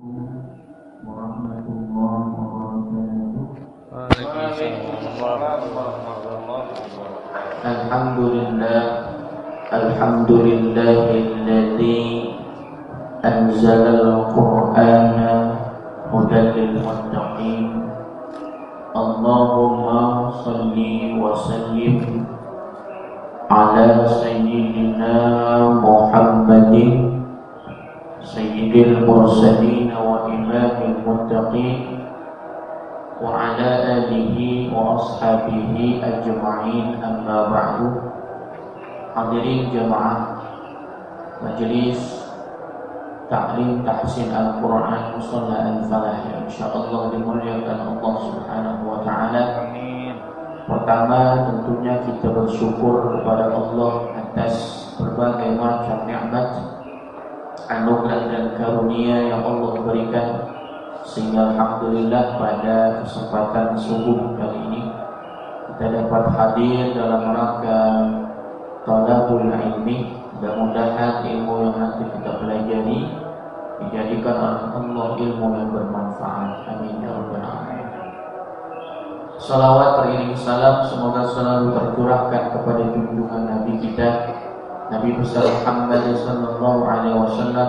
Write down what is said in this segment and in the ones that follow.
warahmatullahi wabarakatuh. Alhamdulillahilladzi anzalal Qur'ana hudan lil muttaqin. Allahumma shalli wa sallim ala sayyidina Muhammadin sayyidil mursalin wa imamil muttaqin wa ala alihi wa ashabihi ajma'in, amma ba'du. Hadirin jamaah majelis Ta'lim Tahsin Al-Quran Musalla Al-Falah yang insyaallah dimuliakan Allah Subhanahu wa taala. Pertama, tentunya kita bersyukur kepada Allah atas berbagai macam nikmat, anugerah dan karunia yang Allah berikan, sehingga alhamdulillah pada kesempatan subuh kali ini kita dapat hadir dalam rangka talabul ilmi. Mudah-mudahan ilmu yang nanti kita pelajari dijadikan oleh Allah ilmu yang bermanfaat. Amin ya rabbal alamin. Salawat beriring salam semoga selalu tercurahkan kepada junjungan Nabi kita, Nabi besar Muhammad sallallahu alaihi wasallam,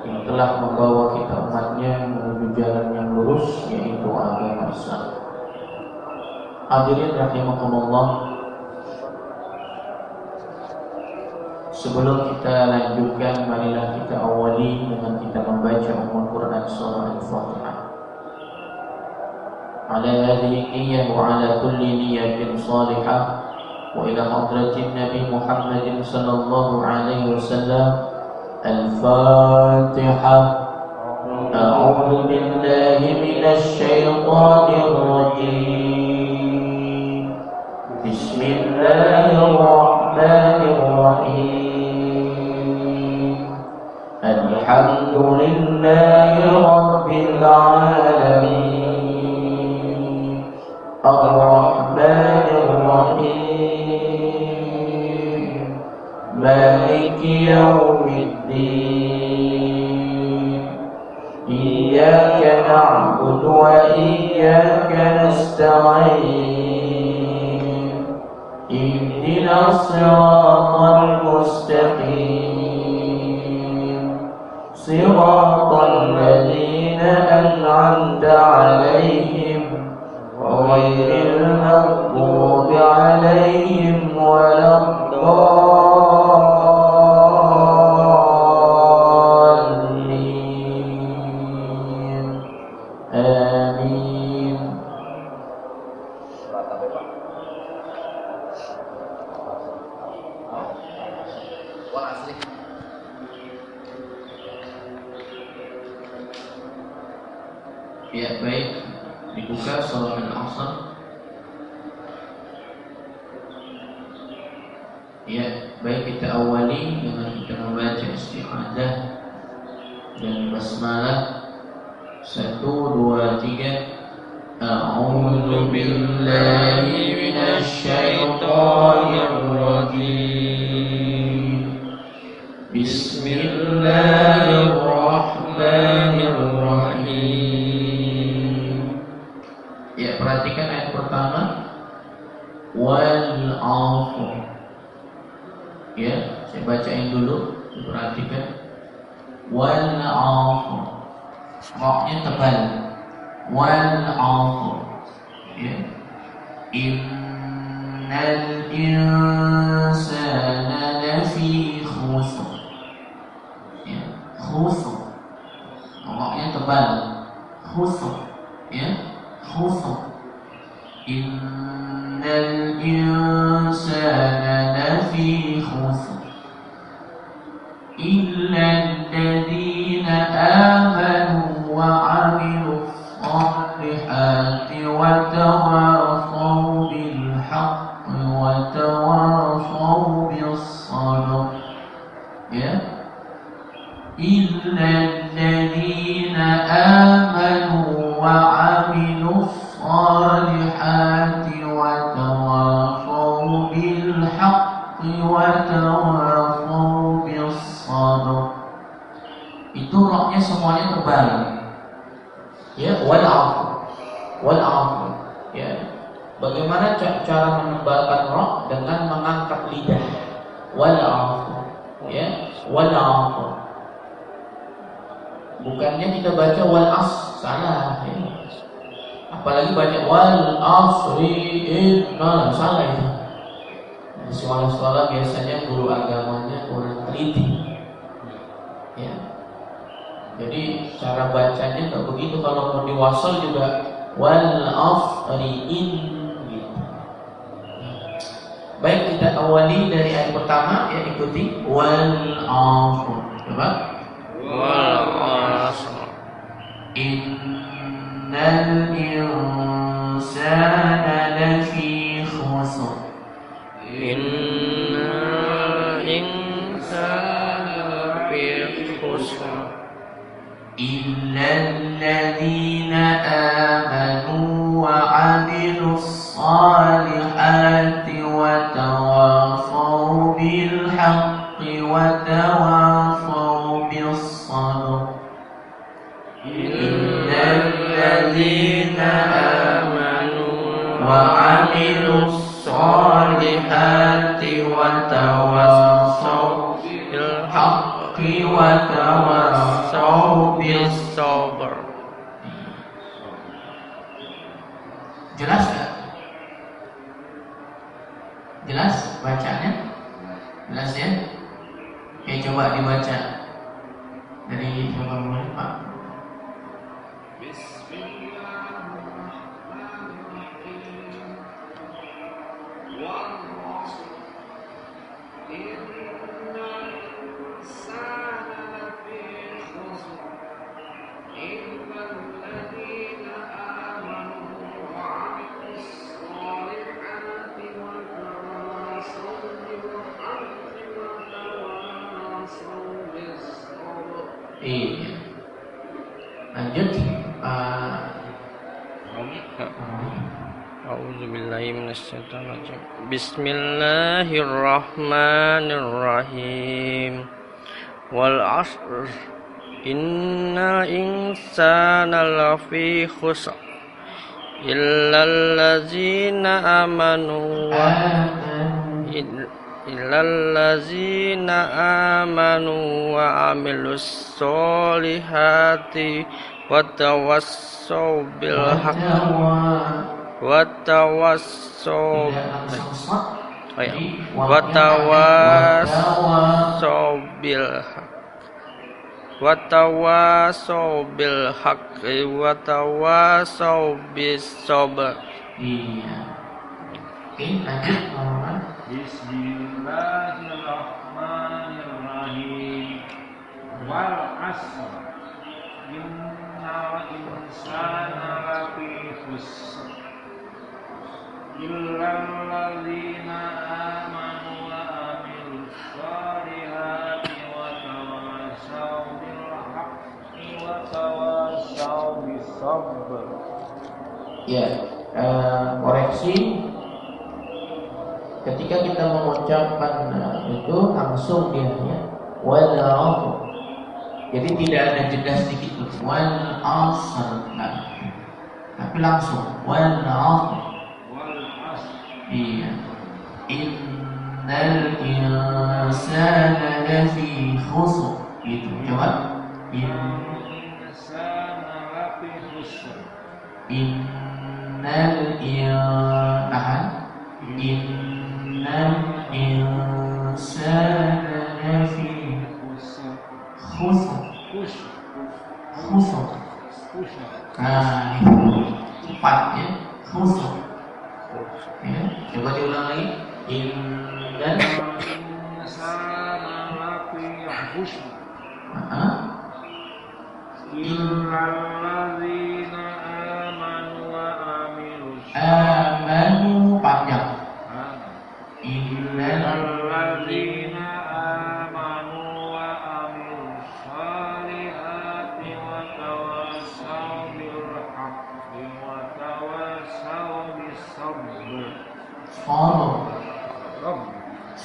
yang telah membawa kita umatnya menuju jalan yang lurus, yaitu agama Islam. Hadirin rahimakumullah, sebelum kita lanjutkan, marilah kita awali dengan kita membaca Ummul Quran surah Al-Fatihah. Ala hadhihi niyyah wa ala kulli niyyatin salihah wa ila hadratin Nabi Muhammadin sallallahu alaihi wasallam. Al-Fatihah. A'udzu billahi minasy syaithanir rajim. Bismillahirrahmanirrahim. Alhamdulillahi rabbil alamin. Ar-Rahmanir Rahim. Maliki yaumiddin. Iyyaka na'budu wa iyyaka nasta'in. Ihdinas siratal mustaqim. Siratal ladzina an'amta 'alaihim ghairil maghdubi 'alaihim waladdallin. Amin. Ya, baik, dibuka surah Al-Asr. Ya, baik, kita awali dengan kita membaca isti'adzah dan basmalah. 1, 2, 3. A'udzu billahi minasy syaithanir rajim. Bismillahirrahmanirrahim. Ya, perhatikan ayat pertama. Wal 'asr. Ya, saya bacain dulu, perhatikan. Wal 'asr. Ra-nya tebal. Wal 'asr. Ya. Innal insana lafi khusr. Ya, khusr. Ra-nya tebal. Khusr. Ya, khusr. Innal insana lafi khusr illa alladhina amanu wa 'amilus salihati wa tawasaw bil haqqi wa tawasaw bis sabr. Ya, illa alladhina amanu wa 'amilus salihati wa tawasaw bil haqqi wa tawasaw bis sabr. Itu rohnya semuanya tebal. Ya, wal afu. Ya. Bagaimana cara menebalkan ra dengan mengangkat lidah? Wal afu. Ya, wal afu. Bukannya kita baca wal as, salah. Ya. Apalagi baca wal asri inna, salah itu. Di sekolah-sekolah biasanya guru agamanya kurang teliti. Ya. Jadi cara bacanya nggak begitu. Kalau mau diwasal juga wal asri in gitu. Baik, kita awali dari ayat pertama, ya, ikuti wal asr. Coba. Wal asr. Innal insana lafi khusr. Innal insana lafi khusr illal ladzina amanu wa 'amilus salihati wa tawasaw bil haqqi wa tawasaw bis sabr. Illal ladzina amanu wa 'amilus salihati wa tawasaw bil haqqi wa tawasaw bis sabr. Jelas gak? Jelas bacanya? Jelas ya? Oke, coba dibaca dari siapa mulai, Pak? Iya. Lanjut. A'udzubillahi minasyaitonirrajim. Bismillahirrahmanirrahim. Wal 'asr. Innal insana lafi khusr. Illal ladzina amanu wa wa 'amilus solihati wa tawassaw bil haqqi wa tawassaw bil haqqi wa tawassaw bis sabr. Iya. Oke, lanjut. Bismillahirrahmanirrahim. Wal 'asr. Innal insana lafi khusr. Illal ladzina amanu wa 'amilus solihati wa tawassaw bil haqqi wa tawassaw bis sabr. Ya, koreksi. Ketika kita mengucapkan itu langsung dia ya wal asr. Jadi tidak ada jeda sedikit pun. Wal asr. Nah, tapi langsung wal asr. Iya. Innal insana lafi khusr. Gitu. Coba. Insana lafi khusr. Innal insana lafi khusr. Nah, cepat ya, khusr. Ya, coba diulang lagi. Innal insana lafi khusr. Illal ladzina amanu wa 'amilus amanu panjang. Illal ladzina amanu wa 'amilus solihati wa tawassaw bil haqqi wa tawassaw bis sabr.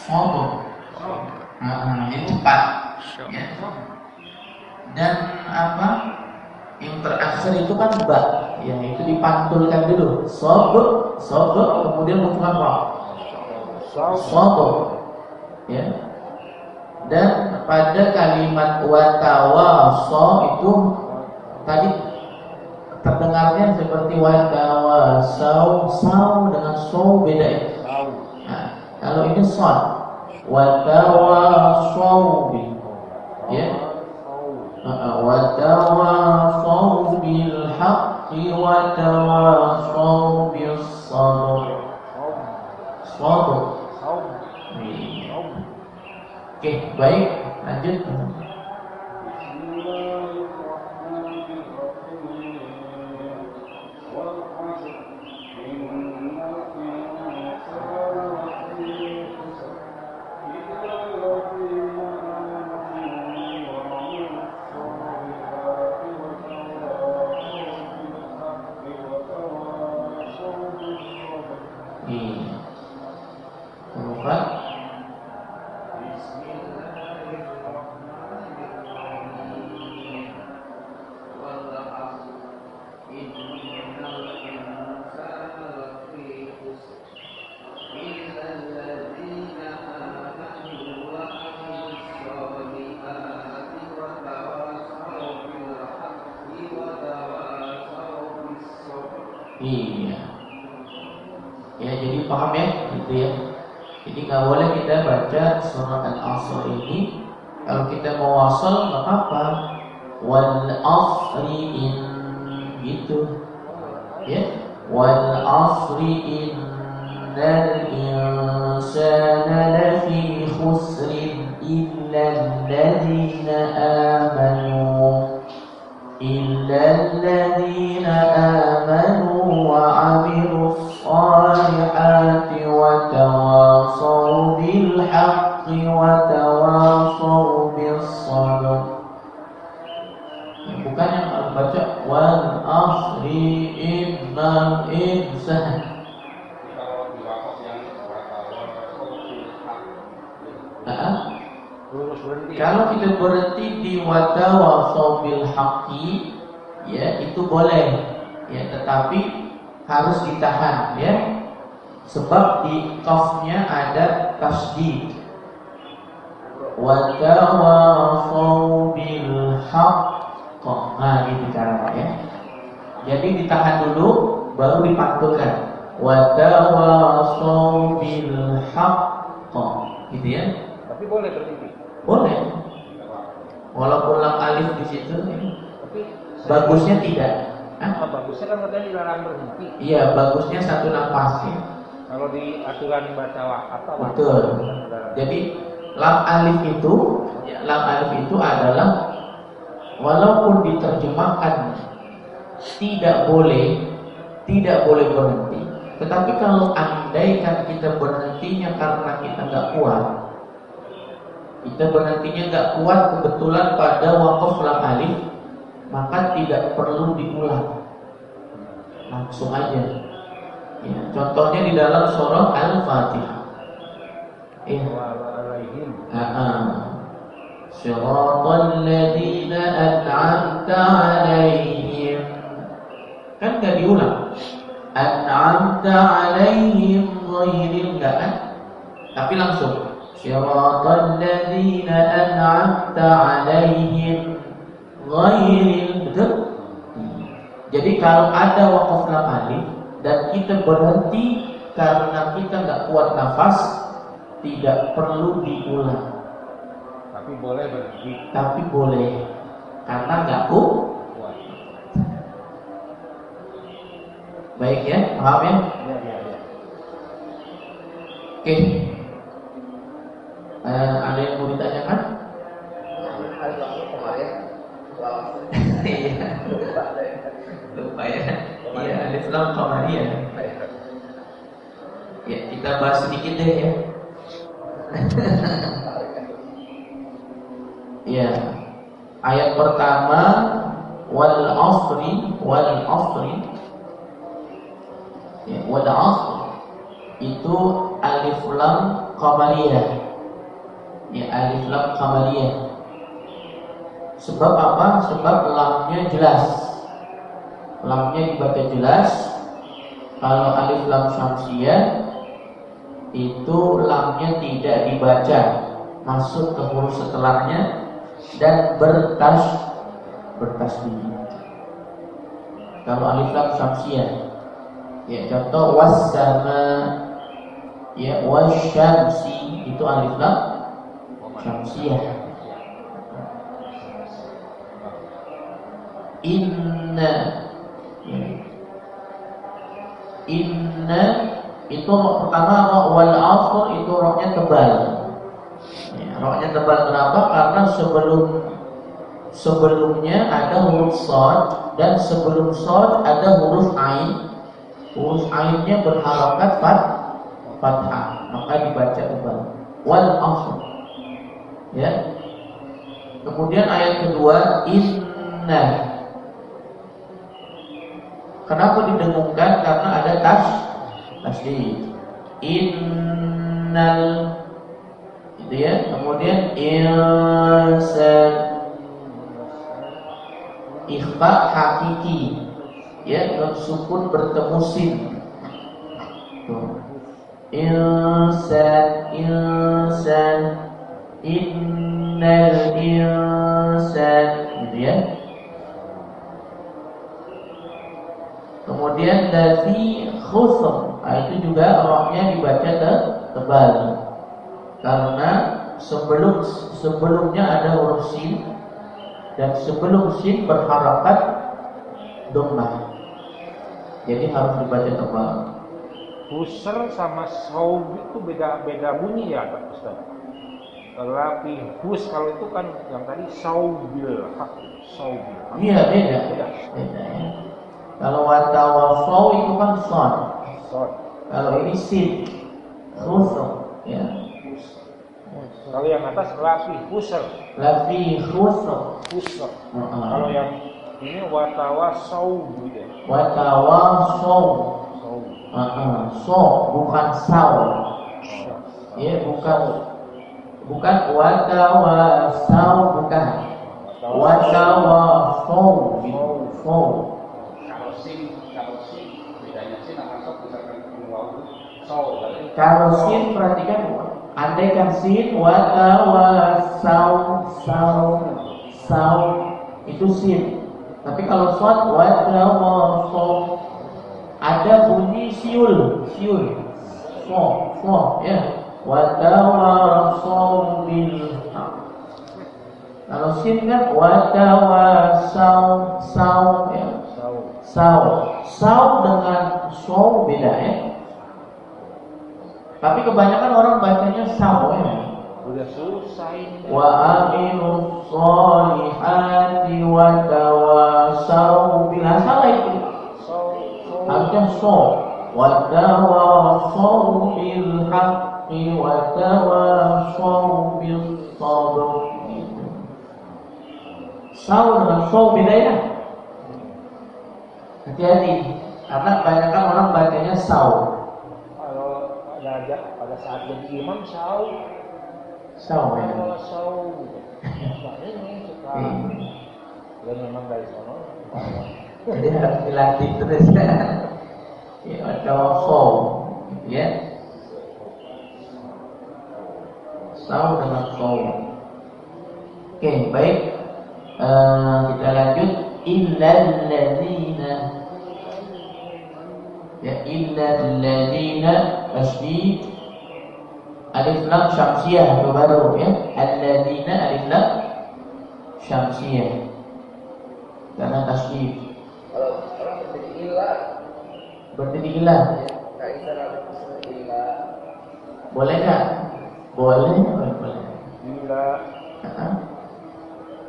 Sabr. Nah, ini cepat. Ya. Dan apa? terakhir itu kan ba, yang itu dipantulkan dulu. Sob, kemudian munculkan ra. Sob, ya. Dan pada kalimat watawaso itu tadi terdengarnya seperti watawasau, sau dengan so beda ya. Nah, kalau ini son, watawasau, ya. Watawasau bil haqqi watawasau bis sabr. Sabr. Oke, baik, lanjut. Iya. Ya, jadi paham ya, gitu ya. Jadi nggak boleh kita baca surat Al-Asr ini kalau kita mau wasal nggak apa-apa. Wal asri in gitu, ya. Wal asri innal insana lafi khusrin illa alladhina amanu. إلا الذين آمنوا وعملوا الصالحات وتواصوا بالحق وتواصوا بالصبر. Bukan yang harus baca wal asri innal insana. Kalau kita berhenti di watawasau bil haqqi, ya itu boleh, ya, tetapi harus ditahan, ya, sebab di qafnya ada tasdid. Watawasau bil haqq, nah gitu caranya, ya. Jadi ditahan dulu, baru dipantulkan. Watawasau bil haqq, gitu ya. Tapi boleh berhenti. Boleh, walaupun lam alif di situ, Tapi bagusnya tidak. bagusnya kan katanya dilarang berhenti. Iya, bagusnya satu nafas ya. Kalau di aturan baca apa? Betul. Jadi lam alif itu adalah walaupun diterjemahkan tidak boleh berhenti, tetapi kalau andaikan kita berhentinya karena kita nggak kuat, kebetulan pada waqaf lam alif, maka tidak perlu diulang, langsung aja. Ya, contohnya di dalam surah Al-Fatihah. Shiratal ladzina an'amta 'alaihim. Kan enggak diulang. An'amta 'alaihim ghairil, enggak kan? Tapi langsung Shiratal ladzina an'amta 'alaihim ghairil, betul? Jadi kalau ada waqaf lam alif dan kita berhenti karena kita nggak kuat nafas, tidak perlu diulang. Tapi boleh berhenti. Tapi boleh, karena nggak kuat. Baik ya, paham ya? Iya. Oke. Ada yang mau ditanyakan? Iya. Lupa ya. Iya, alif lam qamariyah. Ya, kita bahas sedikit deh ya. Ya. Ayat pertama wal asri. Ya, wal asri itu alif lam qamariyah. Ya, alif lam qamariyah. Sebab apa? Sebab lamnya jelas. lamnya dibaca jelas. Kalau alif lam syamsiyah itu lamnya tidak dibaca, masuk ke huruf setelahnya dan bertasdid. Kalau alif lam syamsiyah, ya contoh wassama, ya wasyamsi, itu alif lam syamsiyah. Inna, inna itu roh pertama, roh wal asr itu rohnya tebal. Ya, rohnya tebal kenapa? Karena sebelumnya ada huruf shad dan sebelum shad ada huruf ain. Huruf ainnya berharakat fathah, maka dibaca tebal. Wal asr. Ya. Kemudian ayat kedua inna. Kenapa didengungkan? Karena ada tasdid. Innal, itu ya. Kemudian insan, ikhfa hakiki, ya, nun sukun bertemu sin. Insan, innal insan, gitu ya. Kemudian lafi khusr, itu juga rohnya dibaca tebal karena sebelumnya ada huruf sin dan sebelum sin berharakat dhammah, jadi harus dibaca tebal. Khusr sama saub itu beda bunyi ya Pak Ustaz? Lafi hus, kalau itu kan yang tadi saubil haq, saubil haq. Iya, beda ya. Kalau watawasau itu kan shad. Kalau ini sin, khusr, ya. Kalau yang atas lafi khusr. Lafi khusr. Kalau yang ini watawasau gitu. Watawasau. So bukan saw. Ya, bukan watawasau, bukan. Watawasau gitu. Kalau sin perhatikan, andaikan sin watawasau sau itu sin. Tapi kalau shad watawasau ada bunyi siul so ya, watawasau bil haq. Kalau sin kan watawasau ya. Sau dengan sau beda ya. Tapi kebanyakan orang bacanya sau ya. Udah susah ini. Wa amilus solihati wa tawasau bil haq. Salah itu. Harusnya so. Wa tawasau bil haqqi wa tawasau bis sabr. Sau dengan sau beda ya. Hati-hati, karena kebanyakan orang bacanya sau. Pada saat jadi imam sau ya. Nah ini suka dan memang dari sana. Jadi harus dilatih terus ya. Ya, ada sau, ya. Sau dengan sau. Oke, baik. Kita lanjut. Illal ladzina, ya, illal ladzina tasdid alif lam syamsiyah itu baru ya. Alladzina alif lam syamsiyah karena tasdid. Kalau orang berdiri ilah boleh nggak? Boleh.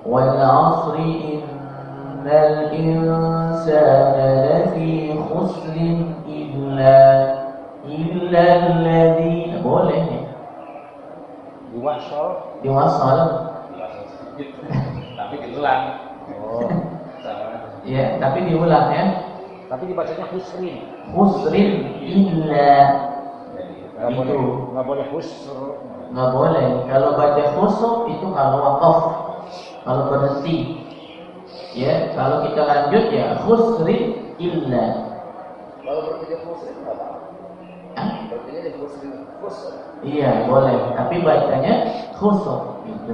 Wal asri innal insana lafi khusrin illa alladzina, boleh ya. Diwasal tapi diulang. Ya, tapi diulang ya. Tapi dibacanya khusrin Illa. Nggak boleh khusr. Nggak boleh. Kalau baca khusr itu kalau wakaf, kalau berhenti. Ya, kalau kita lanjut ya khusrin illa. Kalau berpikir khusrin nggak apa? Hah? Berpikir jadi khusrin, khusr. Iya, boleh. Tapi bacanya khusr gitu.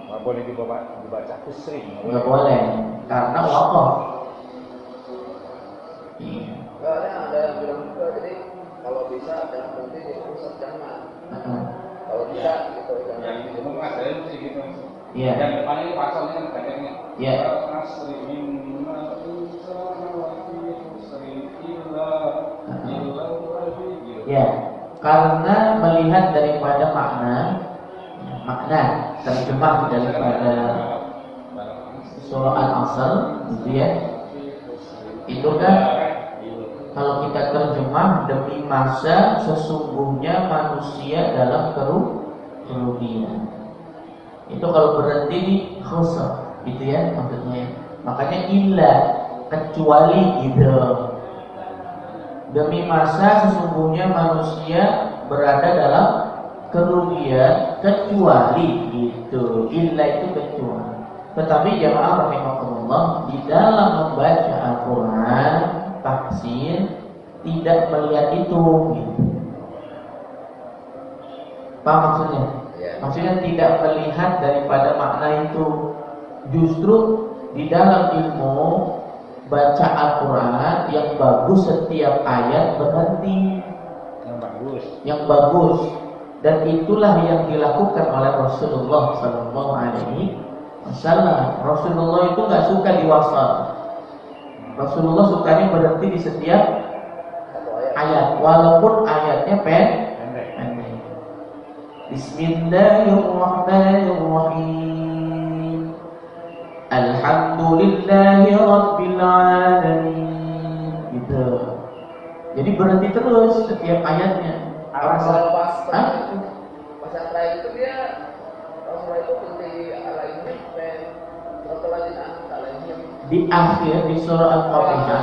Nggak boleh dibaca khusrin. Nggak boleh karena waqaf. Iya. Nggak ada yang bilang juga, jadi kalau bisa jangan berhenti di khusr, jangan. Kalau bisa gitu jangan. Yang di rumah mas saya mesti gitu. Iya. Yang depannya ini pasalnya kan kayaknya. Iya. Asri inna insana lafi khusrin illa gitu. Ya, karena melihat daripada makna terjemah daripada surah Al-Asr, gitu ya. Itu kan kalau kita terjemah demi masa sesungguhnya manusia dalam kerugian. Itu kalau berhenti di khusr, gitu ya maksudnya. Makanya illa kecuali gitu. Demi masa sesungguhnya manusia berada dalam kerugian kecuali gitu. Illa itu kecuali. Tetapi jamaah rahimakumullah, di dalam membaca Al-Quran tafsir tidak melihat itu gitu. Apa maksudnya? Maksudnya tidak melihat daripada makna itu. Justru di dalam ilmu baca Al-Quran yang bagus setiap ayat berhenti. Yang bagus. Dan itulah yang dilakukan oleh Rasulullah Sallallahu Alaihi Wasallam. Rasulullah itu nggak suka diwasal. Rasulullah sukanya berhenti di setiap ayat, walaupun ayatnya pendek. Bismillahirrahmanirrahim. Alhamdulillahi Rabbil Alamin. Gitu. Jadi berhenti terus setiap ayatnya. Kalau pas terakhir itu dia Rasulullah itu berhenti alaihim di akhir di surah Al-Fatihah.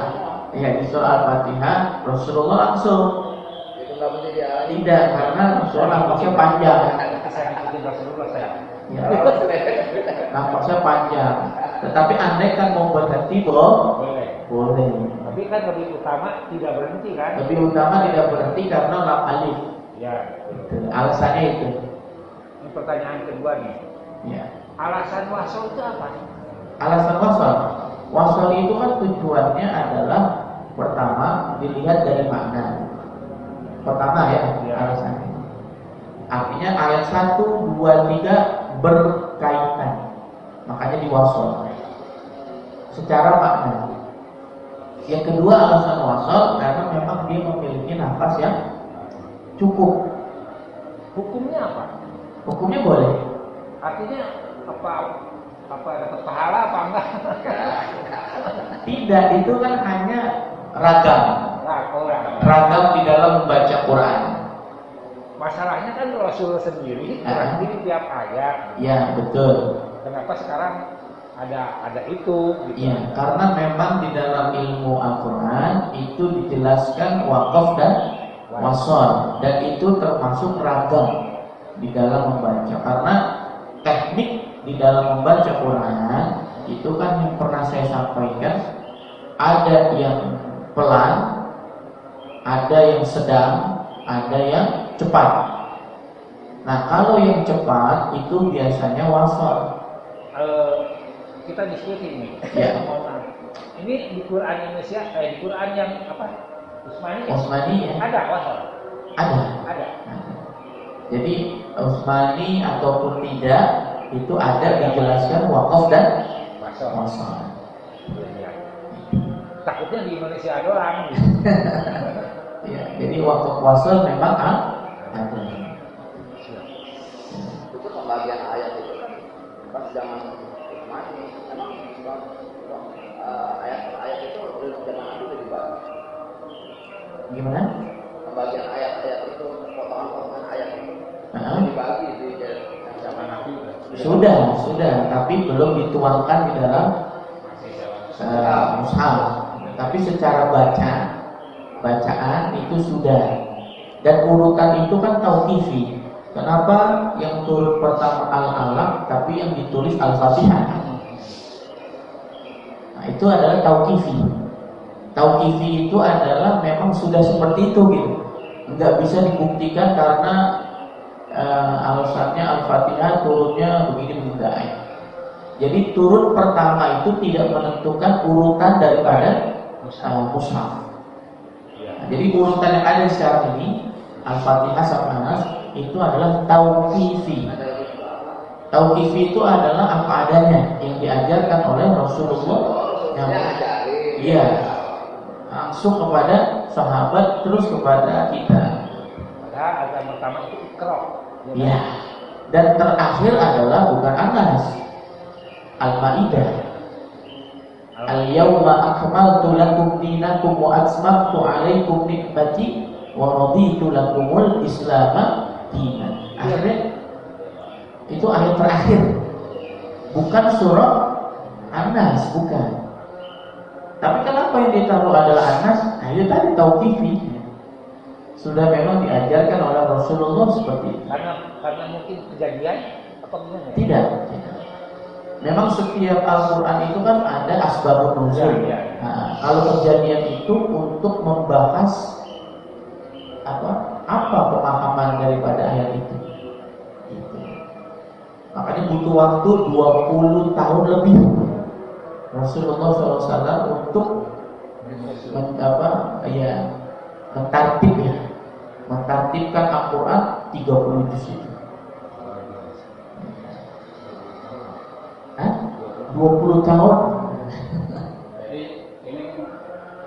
Ya, di surah Al-Fatihah Rasulullah langsung. Itu nggak berhenti dia. Tidak, karena surah nampaknya panjang. Saya ikutin Rasulullah saya. Ya, nampaknya panjang. Tetapi andai kan mau berhenti, boleh. Tapi kan lebih utama tidak berhenti kan? Lebih utama tidak berhenti karena lam alif. Ya. Alasannya itu. Ini pertanyaan kedua nih. Ya. Alasan wasol itu apa? Alasan wasol. Wasol itu kan tujuannya adalah pertama dilihat dari makna. Pertama ya. Alasannya. Artinya ayat 1, 2, 3 berkaitan. Makanya diwasol. Secara makna. Yang kedua alasan wasol karena memang dia memiliki nafas yang cukup. Hukumnya apa? Hukumnya boleh. Artinya apa dapat pahala apa enggak? Tidak, itu kan hanya ragam. Ragam di dalam membaca Quran. Masalahnya kan Rasul sendiri berhenti di tiap ayat. Ya, betul. Kenapa sekarang ada itu gitu. Iya, karena memang di dalam ilmu Al-Quran itu dijelaskan wakaf dan wasol, dan itu termasuk ragam di dalam membaca. Karena teknik di dalam membaca Quran itu kan yang pernah saya sampaikan, ada yang pelan, ada yang sedang, ada yang cepat. Nah, kalau yang cepat itu biasanya wasol. Kita diskusi ini. Ya. Ini di Quran Indonesia, di Quran yang apa? Usmani ya. Ada wasal. Ada. Jadi Usmani ataupun tidak itu ada dijelaskan wakaf dan wasal. Takutnya di Indonesia doang. Ya, jadi wakaf wasal memang ada. Itu pembagian ayat itu kan pas zaman mati, emang ayat per ayat itu zaman Nabi udah dibagi. Gimana? Pembagian ayat-ayat itu, potongan-potongan ayat itu dibagi di yang zaman Nabi. Sudah, tapi belum dituangkan di dalam mushaf. Tapi secara bacaan itu sudah. Dan urutan itu kan tauqifi. Kenapa yang turun pertama Al-Alaq tapi yang ditulis Al-Fatihah? Nah, itu adalah tauqifi. Tauqifi itu adalah memang sudah seperti itu gitu. Nggak bisa dibuktikan karena alasannya Al-Fatihah turunnya begini enggak ya. Jadi turun pertama itu tidak menentukan urutan daripada mushaf. Nah, jadi urutan yang ada sekarang ini Al-Fatihah sampai Nas itu adalah tauqifi. Tauqifi itu adalah apa adanya yang diajarkan oleh Rasulullah yang iya langsung kepada sahabat terus kepada kita. Padahal azan pertama itu Iqra. Iya. Dan terakhir adalah bukan Anas, Al-Maidah. Al-yawma akmaltu lakum dinakum wa atmamtu 'alaikum nikmati wa raditu lakumul Islam dinan. Akhirnya itu ayat terakhir. Bukan surah Anas, bukan. Tapi kenapa yang ditaruh adalah Anas? Nah, itu tadi tauqifi. Sudah memang diajarkan oleh Rasulullah seperti itu. Karena mungkin kejadian atau gimana? Tidak. Memang setiap Al-Quran itu kan ada asbabun nuzul. Ya. Nah, kalau kejadian itu untuk membahas apa pemahaman daripada ayat itu. Gitu. Makanya butuh waktu 20 tahun lebih Rasulullah SAW untuk mentartibkan Al-Quran 30 juz itu. 20 tahun. Jadi ini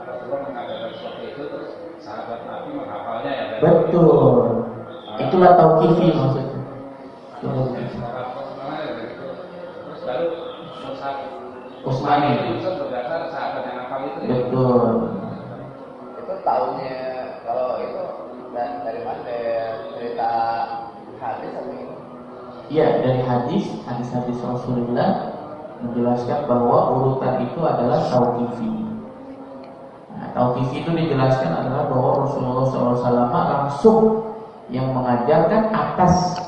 Rasulullah mengadakan seperti itu terus sahabat Nabi menghafalnya ya. Betul. Itulah tauqifi maksudnya. Terus baru Mus'haf Utsmani. itu berdasar sahabat yang hafal itu. Betul. Itu tahunya kalau itu dari mana? Dari cerita hadis atau ini? Iya, dari hadis Rasulullah menjelaskan bahwa urutan itu adalah tauqifi. Nah, tauqifi itu dijelaskan adalah bahwa Rasulullah SAW langsung yang mengajarkan atas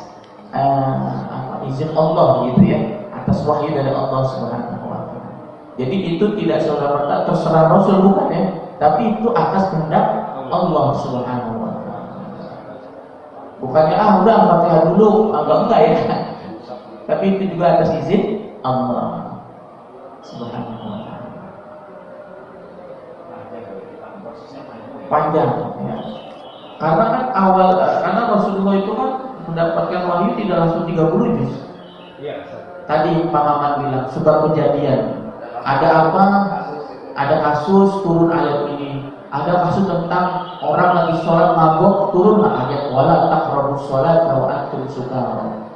izin Allah gitu ya, atas wahyu dari Allah Subhanahu wa Ta'ala. Jadi itu tidak serta-merta terserah Rasul, bukan ya, tapi itu atas kehendak Allah Subhanahu wa Ta'ala. Bukannya udah Al-Fatihah dulu, enggak ya. Tapi itu juga atas izin Allah Subhanahu wa Ta'ala. Panjang ya. Karena kan karena Rasulullah itu kan mendapatkan wahyu tidak langsung 30 juz. Iya. Tadi Pak Maman bilang sebab kejadian. Ada apa? Ada kasus turun ayat ini. Ada kasus tentang orang lagi sholat mabuk, turunlah ayat wala taqrabus sholat wa antum sukara.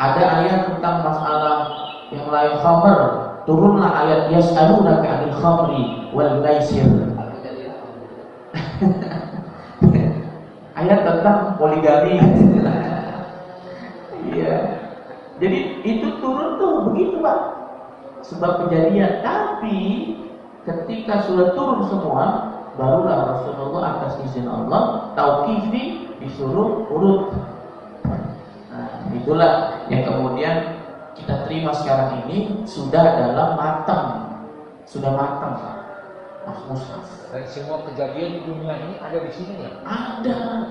Ada ayat tentang masalah yang lain khamr, turunlah ayat yas'alunaka 'anil khamri wal maisir. Ayat tentang poligami. Iya. Jadi itu turun tuh begitu, Pak. Sebab kejadian. Tapi ketika sudah turun semua, barulah Rasulullah atas izin Allah tauqifi disuruh urut. Nah, itulah yang kemudian kita terima sekarang ini sudah dalam matang. Sudah matang, Pak. Mushaf. Dan semua kejadian di dunia ini ada di sini ya? Ada.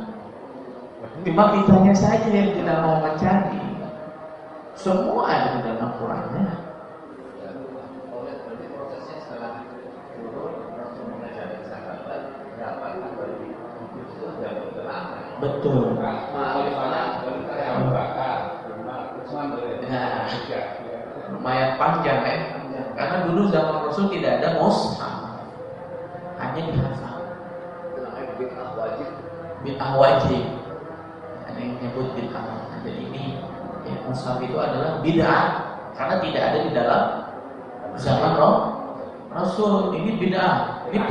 Cuma kitanya saja yang tidak mau mencari. Semua ada di dalam Al-Qurannya. Betul. Nah, lumayan panjang ya. Karena dulu zaman Rasul tidak ada mushaf, hanya dihafal. Itu namanya bid'ah wajib. Bid'ah wajib. Ada yang menyebut bid'ah. Nah, jadi ini ya, mushaf itu adalah bid'ah karena tidak ada di dalam zaman Rasul. Ini bid'ah. Ini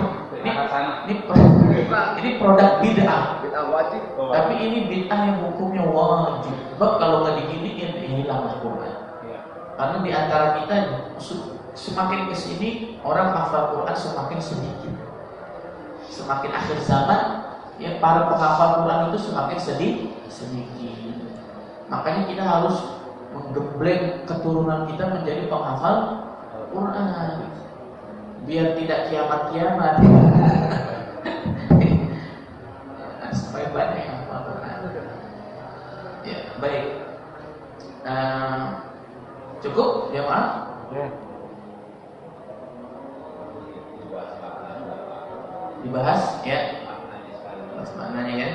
produk bid'ah. Bid'ah wajib. Tapi ini bid'ah yang hukumnya wajib. Sebab kalau nggak diginiin hilang Al-Quran. Karena di antara kita semakin kesini orang hafal Quran semakin sedikit. Semakin akhir zaman, ya para penghafal Quran itu semakin sedikit. Makanya kita harus menggembleng keturunan kita menjadi penghafal Quran. biar tidak kiamat-kiamat. Supaya banyak yang hafal Quran. Ya, baik. Cukup jemaah? Ya. Dibahas ya. Bahas maknanya ya.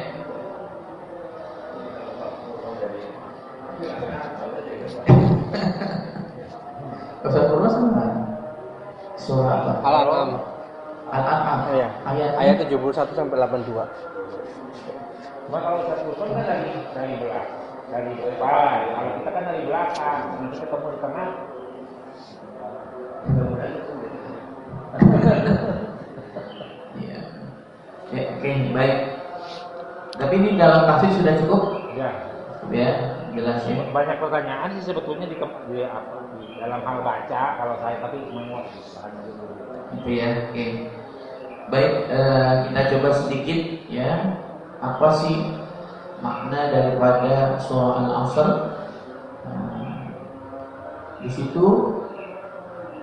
Ustaz Purna sama surah apa? Al-An'am. Al-An'am. Iya. Ayat 71 sampai 82. Cuma kalau satu kan dari belakang, dari depan. Kalau kita kan dari belakang, nanti ketemu di tengah. Iya. Ya, oke, baik. Tapi ini dalam tafsir sudah cukup? Ya. Ya, jelas ya. Banyak pertanyaan sih sebetulnya di dalam hal baca kalau saya, tapi memang Itu ya, oke. Baik, kita coba sedikit ya. Apa sih makna daripada surah Al-Asr? Di situ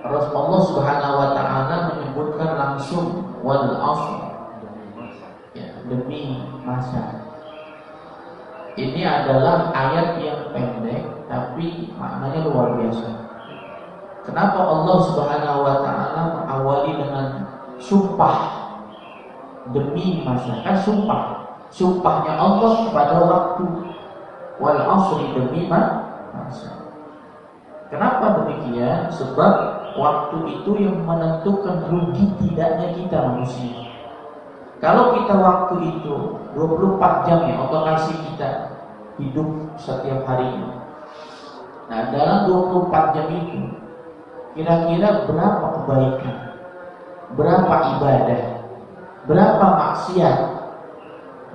Rasulullah Subhanahu wa taala menyebutkan langsung wal asr. Ya, demi masa. Ini adalah ayat yang pendek tapi maknanya luar biasa. Kenapa Allah Subhanahu wa taala mengawali dengan sumpah demi masa? Kan sumpahnya Allah pada waktu, wal asri demi masa. Kenapa demikian? Sebab waktu itu yang menentukan rugi tidaknya kita manusia. Kalau kita waktu itu 24 jam ya Allah kasih kita hidup setiap harinya. Nah, dalam 24 jam itu kira-kira berapa kebaikan, berapa ibadah, berapa maksiat,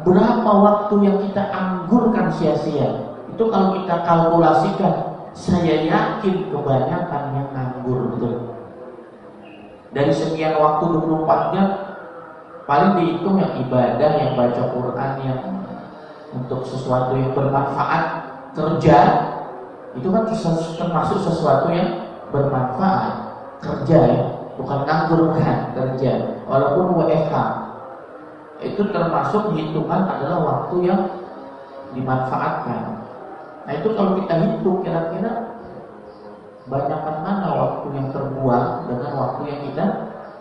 berapa waktu yang kita anggurkan sia-sia. Itu kalau kita kalkulasikan, saya yakin kebanyakan yang nganggur betul. Dari sekian waktu 24 jam paling dihitung yang ibadah, yang baca Quran, yang untuk sesuatu yang bermanfaat, kerja itu kan termasuk sesuatu yang bermanfaat, kerja ya, bukan nganggur kan, kerja. Walaupun WFH itu termasuk hitungan adalah waktu yang dimanfaatkan. Nah itu kalau kita hitung kira-kira banyakkan mana waktu yang terbuang dengan waktu yang kita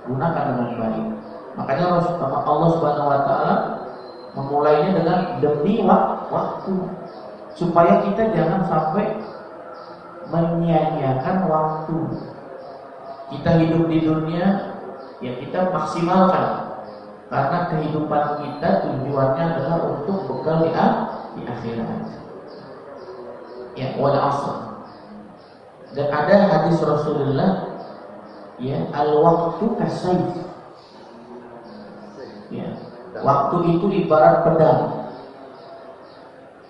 gunakan dengan baik. Makanya Allah Subhanahu wa taala memulainya dengan demi waktu, supaya kita jangan sampai menyia-nyiakan waktu. Kita hidup di dunia ya kita maksimalkan, karena kehidupan kita tujuannya adalah untuk bekal di akhirat. Ya, wal asr. Dan ada hadis Rasulullah ya, al waktu kasayf. Ya, waktu itu ibarat pedang.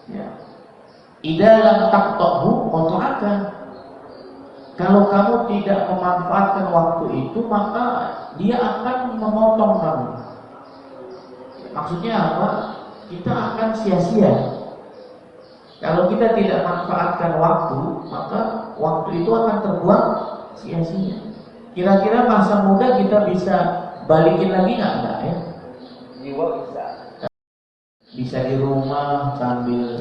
Ya. Idza lam taqtahu qata'aka. Kalau kamu tidak memanfaatkan waktu itu, maka dia akan memotong kamu. Maksudnya apa? Kita akan sia-sia. Kalau kita tidak manfaatkan waktu, maka waktu itu akan terbuang sia-sia. Kira-kira masa muda kita bisa balikin lagi nggak ya? Jiwa bisa. Bisa di rumah sambil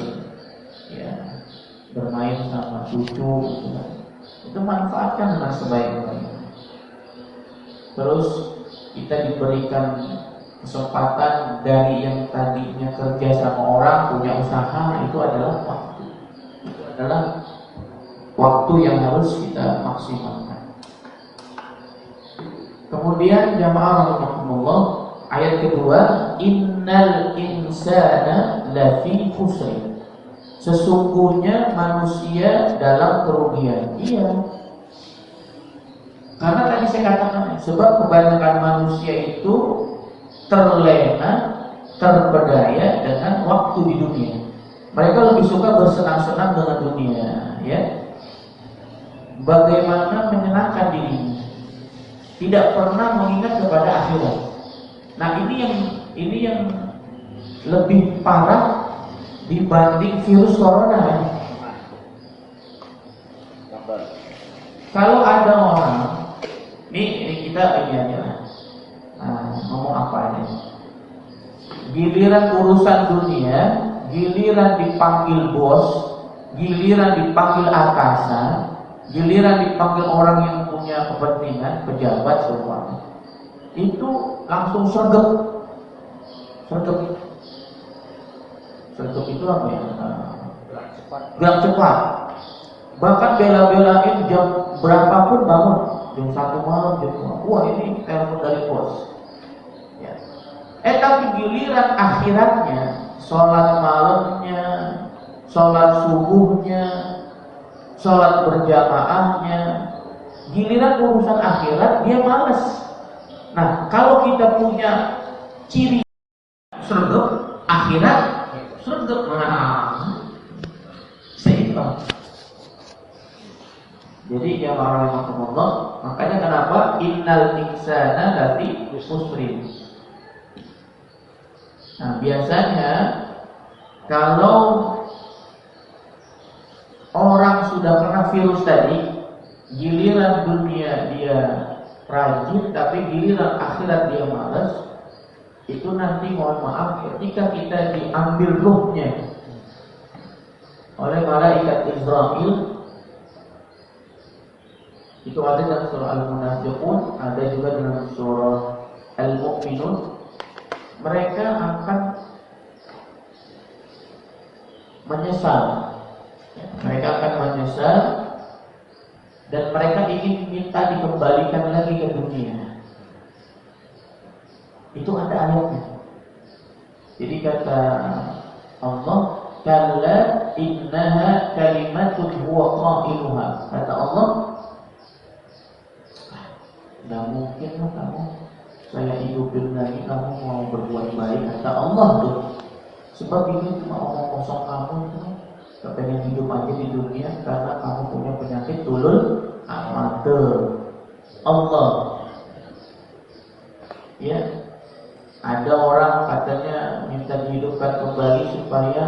ya bermain sama cucu gitu kan. Itu manfaatkan dengan sebaik-baiknya. Terus kita diberikan kesempatan dari yang tadinya kerja sama orang, punya usaha, itu adalah waktu. Itu adalah waktu yang harus kita maksimalkan. Kemudian jamaah rahimakumullah, ayat kedua, innal insana lafi khusr. Sesungguhnya manusia dalam kerugian. Iya. Karena tadi saya katakan, sebab kebanyakan manusia itu terlena, terpedaya dengan waktu di dunia. Mereka lebih suka bersenang-senang dengan dunia, ya. Bagaimana menyenangkan dirinya, tidak pernah mengingat kepada akhirat. Nah, ini yang lebih parah dibanding virus corona. Ya. Kalau ada orang, ini kita ini aja. Ngomong apa ini? Giliran urusan dunia, giliran dipanggil bos, giliran dipanggil atasan, giliran dipanggil orang yang punya kepentingan, pejabat semua, itu langsung sergap. Sergap itu apa ya? Gerak cepat. Bahkan bela-belain jam berapapun bangun, jam 1 malam, jam 2. Wah, ini telepon dari bos. Ya. Tapi giliran akhiratnya, sholat malamnya, sholat subuhnya, sholat berjamaahnya, giliran urusan akhirat dia malas. Nah, kalau kita punya ciri sergap akhirat, sergap seimbang. Jadi ya rahmatullah, makanya kenapa innal insana lafi khusrin. Nah, biasanya kalau orang sudah kena virus tadi, giliran dunia dia rajin, tapi giliran akhirat dia malas, itu nanti mohon maaf ketika kita diambil ruhnya oleh malaikat Israel. Itu ada dalam surah Al-Munafiqun, ada juga dalam surah Al-Mu'minun. Mereka akan menyesal. Mereka akan menyesal dan mereka ingin minta dikembalikan lagi ke dunia. Itu ada ayatnya. Jadi kata Allah, kalla innaha kalimatun huwa qailuha. Kata Allah, tidak mungkin lah kamu saya hidupin lagi, kamu mau berbuat baik. Kata Allah tuh, sebab ini cuma omong kosong kamu itu, kepengen hidup aja di dunia karena kamu punya penyakit tulul amate. Allah, ya, ada orang katanya minta dihidupkan kembali supaya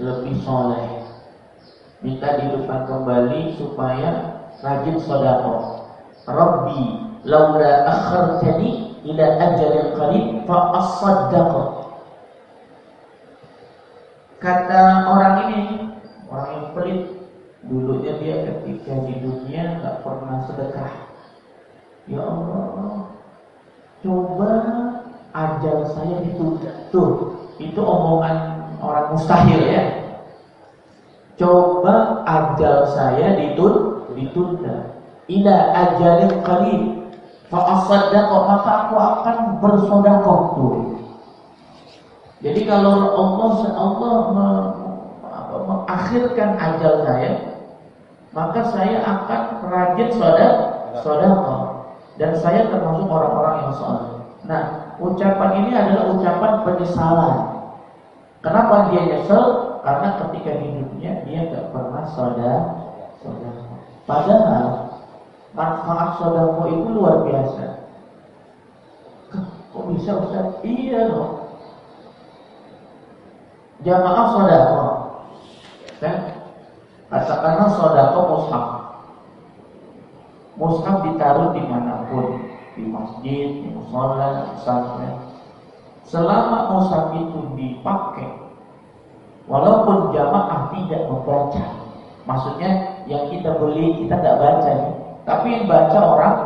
lebih soleh, minta dihidupkan kembali supaya rajin sedekah. Rabbi laula akhartani ila ajalin qarib fa asaddaq. Kata orang ini, orang yang pelit, dulunya dia ketika di dunia tak pernah sedekah. Ya Allah, coba ajal saya ditunda. Tuh, itu omongan orang mustahil ya. Coba ajal saya ditunda. Ila ajalin qarib fa asaddaq, maka aku akan bersedekah tuh. Jadi kalau Allah mengakhirkan ajal saya, maka saya akan rajin sedekah dan saya termasuk orang-orang yang saleh. Nah, ucapan ini adalah ucapan penyesalan. Kenapa dia nyesel? Karena ketika hidupnya dia tidak pernah sedekah. Padahal manfaat sedekah itu luar biasa. Kok bisa Ustaz? Iya loh. Jamaah sedekah, kan? Katakanlah sedekah mushaf. Mushaf ditaruh dimanapun, di masjid, di mushola, di pesantren. Selama mushaf itu dipakai, walaupun jamaah tidak membaca, maksudnya yang kita beli kita tidak baca, tapi yang baca orang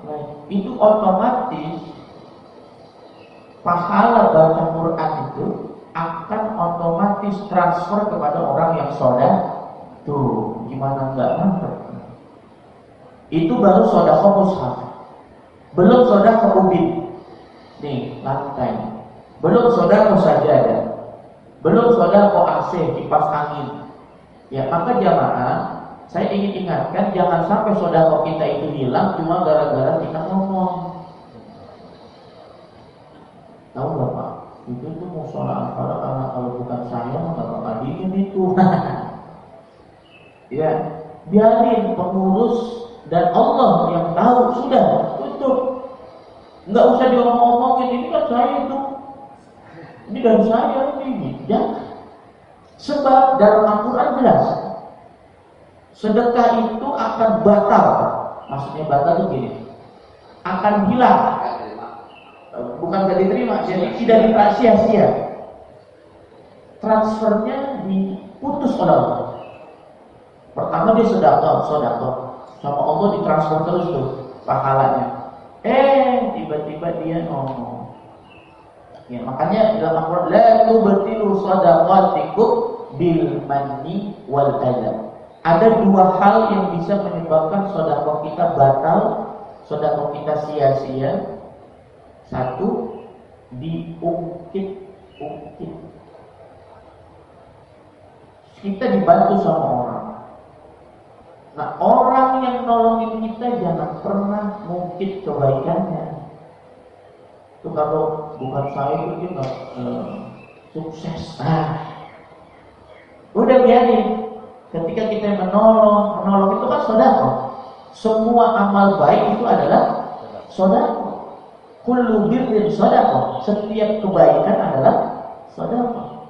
lain, itu otomatis pahala baca Quran itu akan otomatis transfer kepada orang yang sedekah. Tuh, gimana enggak mantap? Itu baru sedekah mushaf. Belum sedekah ubin. Nih, lantai. Belum sedekah sajadah. Belum sedekah AC, kipas angin. Ya, maka jamaah, saya ingin ingatkan jangan sampai sedekah kita itu hilang cuma gara-gara kita ngomong. Tahu enggak, Pak? Itu tuh musola ampara karena kalau bukan saya nggak bakal bikin itu. Ya, biarin pengurus dan Allah yang tahu, sudah tutup. Nggak usah diomong-omongin, ini kan saya itu, ini dari saya ini. Jangan. Sebab dalam Al-Quran jelas, sedekah itu akan batal. Maksudnya batal itu gini, akan hilang, bukan tidak diterima, jadi tidak sia-sia. Transfernya diputus oleh Allah. Pertama dia sedekah sama Allah, ditransfer terus tuh pahalanya. Tiba-tiba dia ngomong. Ya, makanya dalam Al-Qur'an la tubtilu shadaqatikum bil manni wal adha. Ada dua hal yang bisa menyebabkan sedekah kita batal, sedekah kita sia-sia. Satu, diungkit-ungkit. Kita dibantu sama orang. Nah, orang yang nolongin kita jangan pernah ngungkit kebaikannya. Itu kalau bukan saya itu dia nggak sukses. Udah biarin. Ketika kita menolong itu kan sedekah. Semua amal baik itu adalah sedekah. Kullu birrin sedekah. Setiap kebaikan adalah sedekah.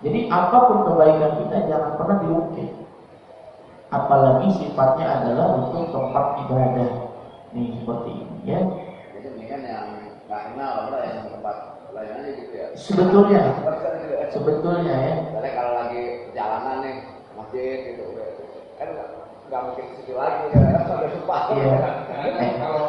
Jadi apapun kebaikan kita jangan pernah diungkit. Apalagi sifatnya adalah untuk tempat ibadah. Nih seperti ini ya. Jadi mendingan yang nggak kenal orang yang tempat lain aja gitu ya. Sebetulnya ya. Misalnya kalau lagi perjalanan nih masjid gitu, kan nggak mungkin ke situ lagi ya. Sudah sempat. Iya. Kalau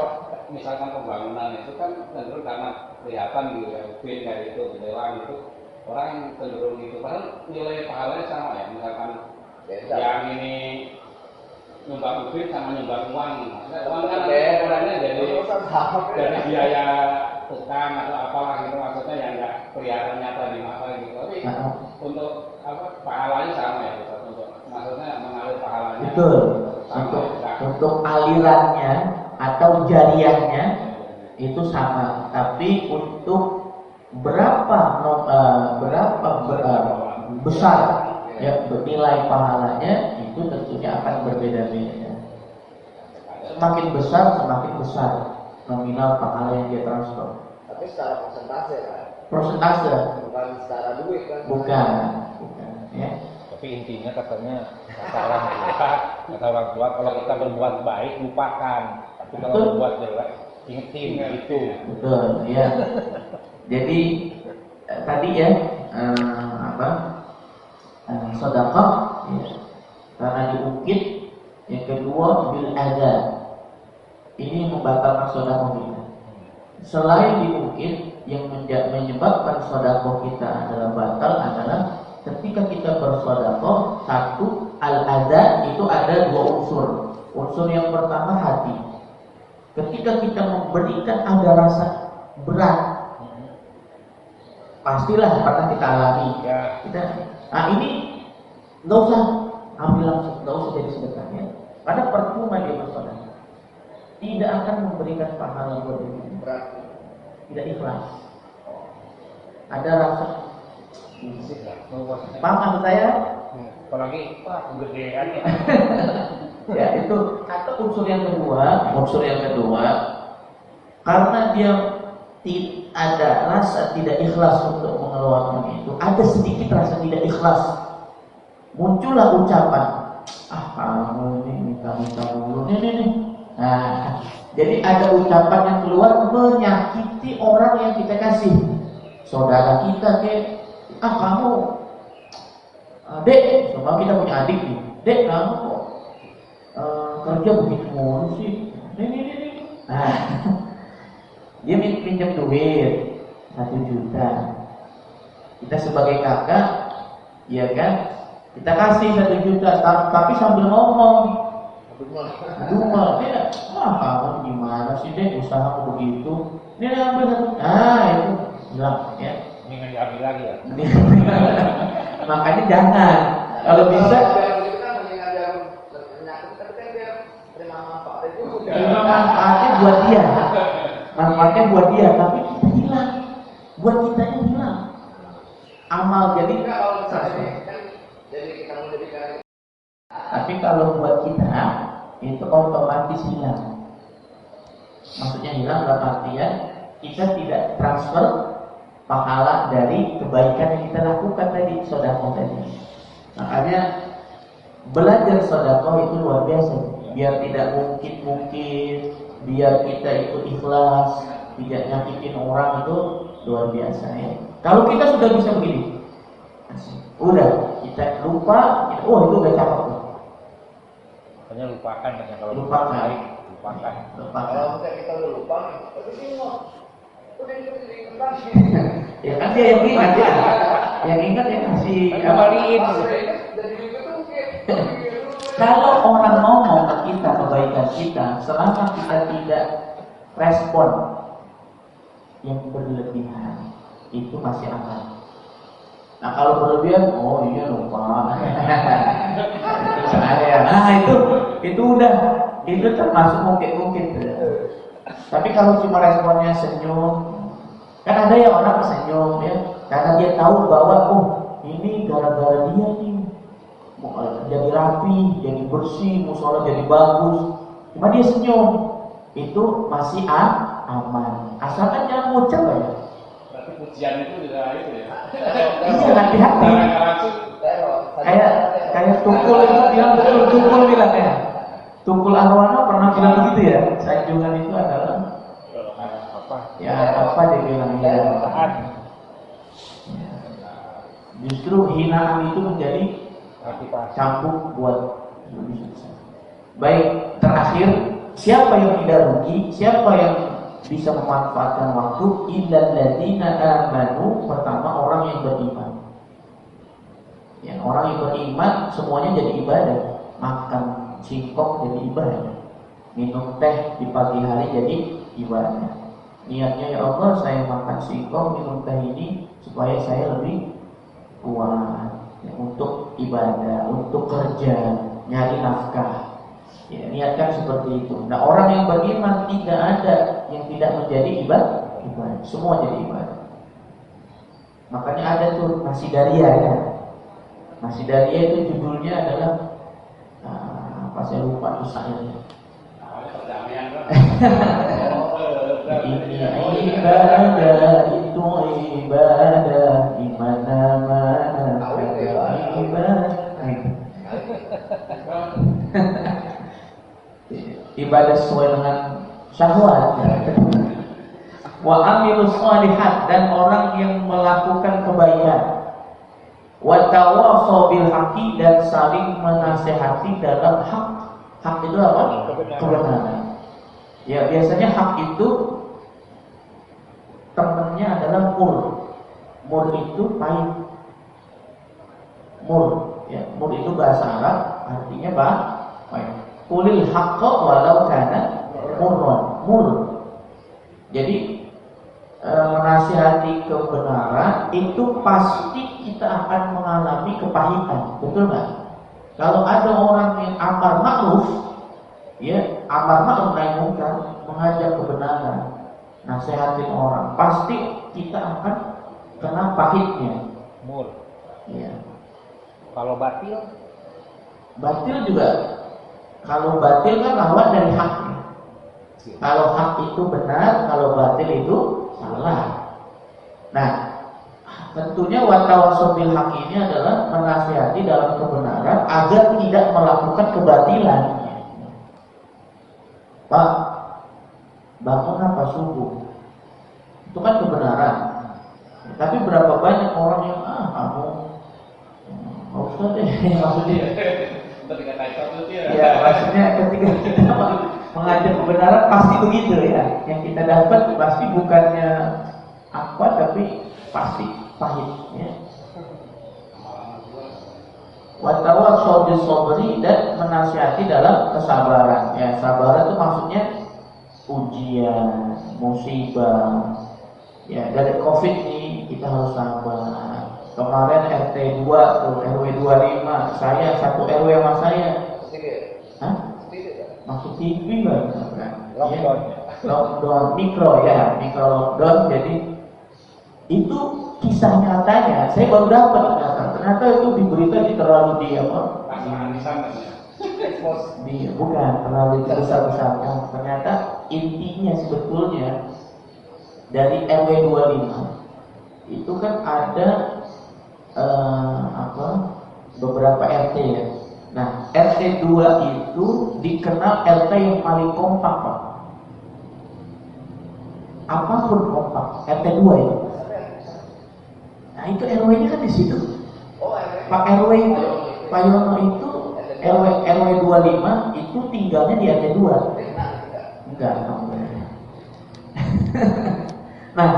misalkan pembangunan itu kan cenderung karena kelihatan gitu ya, ubin dari itu, jendela itu orang cenderung itu. Padahal nilai pahalanya sama ya. Misalkan yang ini nyumbang ubin sama nyumbang uang. Maksudnya uang kan ukurannya dari biaya tukang atau apalah gitu, maksudnya yang nggak kelihatan nyata di mata gitu. Tapi untuk pahalanya sama ya, untuk maksudnya mengalir pahalanya. Betul. Untuk alirannya atau jariahnya itu sama, tapi untuk besar ya nilai pahalanya itu tentunya akan berbeda-beda. Semakin besar nominal pahala yang dia transfer. Tapi secara persentase kan? Persentase. Bukan secara duit kan? Bukan. Ya. Tapi intinya katanya kata orang tua kalau kita berbuat baik lupakan, tapi kalau berbuat jelek ingetin gitu. Betul, ya. Jadi tadi ya sedekah ya, karena diungkit. Yang kedua bil adza. Ini membatalkan sedekah kita. Selain diungkit, yang menyebabkan sedekah kita adalah batal adalah ketika kita bersedekah, satu al-adza itu ada dua unsur. Unsur yang pertama hati. Ketika kita memberikan ada rasa berat, pastilah pernah kita alami. Ini nggak usah ambil langsung, nggak usah jadi sedekahnya. Karena percuma dia bersedekah, tidak akan memberikan pahala buat diri. Tidak ikhlas. Ada rasa. Paham maksud saya? Apalagi kegedean ya. Ya itu kata unsur yang kedua, karena dia ada rasa tidak ikhlas untuk mengeluarkan itu, ada sedikit rasa tidak ikhlas, muncullah ucapan, kamu ini minta dulu nih. Nah, jadi ada ucapan yang keluar menyakiti orang yang kita kasih, saudara kita kamu, dek, sama kita punya adik nih, dek kamu kerja begitu mulu sih, nih. Nah, dia pinjam duit 1 juta. Kita sebagai kakak, ya kan, kita kasih 1 juta, tapi sambil ngomong, dia, kamu gimana sih deh, usahamu begitu, ini ambil 1, itu bilang ya. Ini nggak diambil lagi ya. Makanya jangan, kalau bisa. Manfaatnya buat dia, tapi kita hilang, buat kita yang hilang amal. Jadi tapi kalau buat kita itu otomatis hilang. Maksudnya hilang dalam artian kita tidak transfer pahala dari kebaikan yang kita lakukan tadi, sedekah tadi. Makanya belajar sedekah itu luar biasa, biar tidak mungkin biar kita itu ikhlas, tidak nyakitin orang, itu luar biasa ya. Kalau kita sudah bisa begini, udah kita lupa, itu udah cakep tuh. Hanya lupakan katanya kalau Lupakan. baik, lupakan. Kalau kita udah lupa, tapi sih udah dikenal. Ya kan dia yang ingat ya, yang ingat yang kasih Kembaliin. Kalau orang ngomong ke kita kebaikan kita, selama kita tidak respon yang berlebihan, itu masih aman. Nah kalau berlebihan, oh iya lupa. Itu saya. Nah itu udah, itu termasuk mungkin. Tapi kalau cuma responnya senyum, kan ada yang orang senyum ya, karena dia tahu bahwa ini gara-gara dia nih jadi rapi, jadi bersih, musola jadi bagus. Cuma dia senyum, itu masih aman. Asalkan jangan ngucap ya. Berarti pujian itu juga itu ya. Iya, hati-hati. Kayak Tukul itu bilang betul, Tukul bilang ya. Tukul Arwana pernah bilang begitu ya. Sanjungan itu adalah apa dia bilang ya. Justru hinaan itu menjadi cambuk buat lebih sukses. Baik, terakhir, siapa yang tidak rugi, siapa yang bisa memanfaatkan waktu? Illal ladzina amanu, pertama orang yang beriman. Ya, orang yang beriman semuanya jadi ibadah. Makan singkong jadi ibadah. Minum teh di pagi hari jadi ibadah. Niatnya, ya Allah, saya makan singkong, minum teh ini supaya saya lebih kuat ya, untuk ibadah, untuk kerja, nyari nafkah. Ya, niatkan seperti itu. Nah, orang yang beriman tidak ada yang tidak menjadi ibadah. Semua jadi ibadah. Makanya ada tuh Nasidaria ya. Nasidaria itu judulnya adalah apa saya lupa tuh sayangnya. Perdamaian kan. Ini ibadah, itu ibadah di mana-mana ibadah. Ibadah sesuai dengan syahwat. Wa amilus shalihat, dan orang yang melakukan kebaikan. Wa tawassaw bil haqqi, dan saling menasehati dalam hak. Hak itu apa? Kebenaran. Ya, biasanya hak itu temannya adalah mur. Mur itu pahit. Mur, ya, mur itu bahasa Arab, artinya pahit. Qulil haqqa walau kana murran. Mur. Jadi menasihati kebenaran itu pasti kita akan mengalami kepahitan, betul nggak? Kalau ada orang yang amar ma'ruf, ya amar ma'ruf nahi munkar, mengajak kebenaran, nasihatin orang, pasti kita akan kena pahitnya. Mur. Ya. Kalau batil juga. Kalau batil kan lawan dari hak. Kalau hak itu benar, kalau batil itu salah. Nah, tentunya watawassaw bil haq ini adalah menasihati dalam kebenaran agar tidak melakukan kebatilan. Pak, bangun apa subuh? Itu kan kebenaran. Tapi berapa banyak orang yang kamu nggak usah deh, maksudnya. Ya, maksudnya ketika kita mengajak kebenaran pasti begitu ya. Yang kita dapat pasti bukannya apa, tapi pasti pahit. Ya. Watawassaw bis sabri, dan menasihati dalam kesabaran. Ya, sabaran itu maksudnya ujian, musibah. Ya, dari Covid nih kita harus sabar. Kemarin RT 2 tuh, RW 25, saya satu RW sama saya. Hah? Masuk TV kan? lockdown. Lockdown mikro ya, mikro lockdown. Jadi itu kisah nyatanya. Saya baru dapat ternyata itu di berita terlalu bukan terlalu dibesar-besarkan. Ternyata intinya sebetulnya dari RW 25 itu kan ada beberapa RT ya. Nah, RT 2 itu dikenal RT yang paling kompak, Pak. apapun kompak. RT 2 itu. Nah itu RW-nya kan di situ. Pak RW itu, Pak Yono itu RW 25 itu tinggalnya di RT 2. Enggak, alhamdulillah. Nah,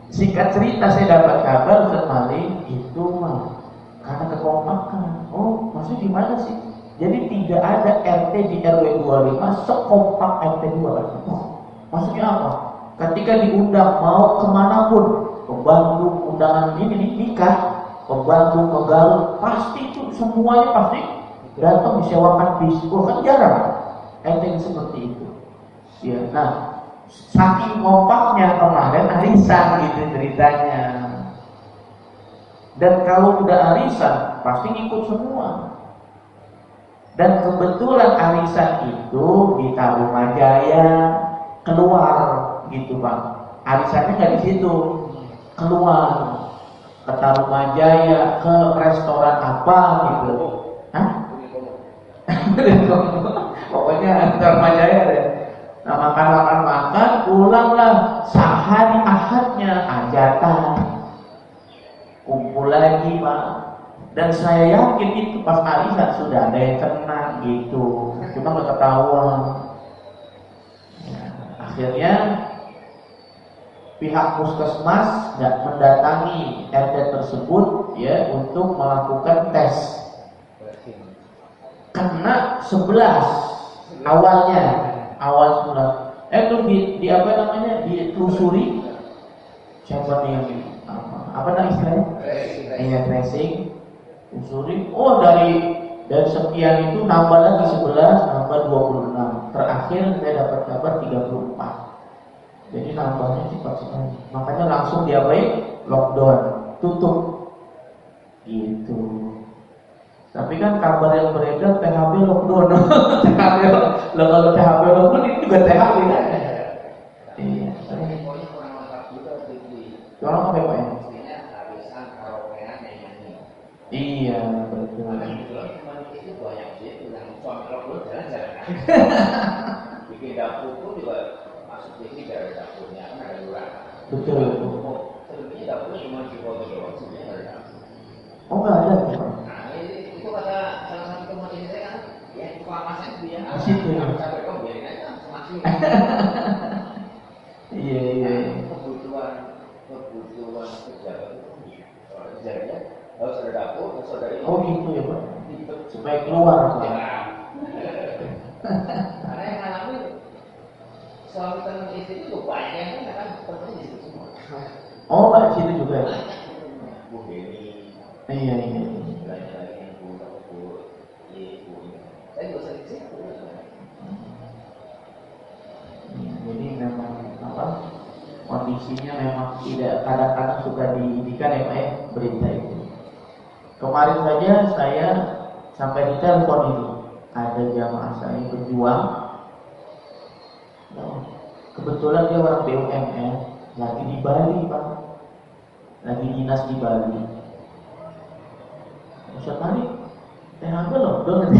singkat cerita saya dapat kabar Ustaz Malik itu mah karena kekompakan. Oh, maksudnya gimana sih? Jadi tidak ada RT di RW 25 sekompak RT 2. Maksudnya apa? Ketika diundang mau kemanapun, ke Bandung, undangan ini nih, nikah, ke Bandung, ke Garut, pasti itu semuanya pasti datang disewakan bis. Oh kan jarang RT seperti itu. Ya, nah saking kompaknya kemarin arisan gitu ceritanya. Dan kalau udah arisan pasti ngikut semua. Dan kebetulan arisan itu di Tarumajaya keluar gitu Pak. Arisannya nggak di situ, keluar ke Tarumajaya, ke restoran apa gitu. Hah? Pokoknya Tarumajaya deh. Nah makan, pulanglah sehari ahadnya hajatan, kumpul lagi Pak. Dan saya yakin itu pas arisan sudah ada yang kena gitu, cuma nggak ketahuan. Ya, akhirnya pihak puskesmas nggak mendatangi RT tersebut ya untuk melakukan tes. Kena 11 awalnya, awal semula. Terus di apa namanya ditelusuri siapa nih yang apa namanya istilahnya? Iya tracing. Telusuri, oh dari sekian itu nambah lagi 11, nambah 26. Terakhir saya dapat kabar 34. Jadi nambahnya cepat sekali. Makanya langsung diapain? Lockdown, tutup. Gitu. Tapi kan kabar yang beredar THB lockdown. THB, kalau THB lockdown itu juga THB kan? Iya. Tolong apa Pak ya? Iya betul. Bikin dapur pun juga masuk sini dari dapurnya kan ada lurah. Betul. Selebihnya dapur cuma di foto doang sebenarnya ada dapur. Oh nggak ada Pak? Nah itu kata salah satu teman ini saya kan, ya kelamasnya dia. Di situ ya. Sampai kamu biarin aja semakin. Iya. Kebutuhan pejabat itu kerjanya harus ada dapur, harus ada ini. Oh gitu ya Pak. Supaya keluar Pak. Karena yang ngalamin suami teman istri itu banyak yang kan temannya di situ semua. Oh Pak di situ juga. Bu Heni. Iya. Banyak lagi yang bu, ibu. Saya juga sering di situ. Jadi memang apa? Kondisinya memang tidak kadang-kadang suka diindikan ya Pak ya berita itu. Kemarin saja saya sampai di telepon itu ada jamaah saya berjuang. Kebetulan dia orang BUMN, lagi di Bali Pak, lagi dinas di Bali. Ustaz Malik, THB loh, dong.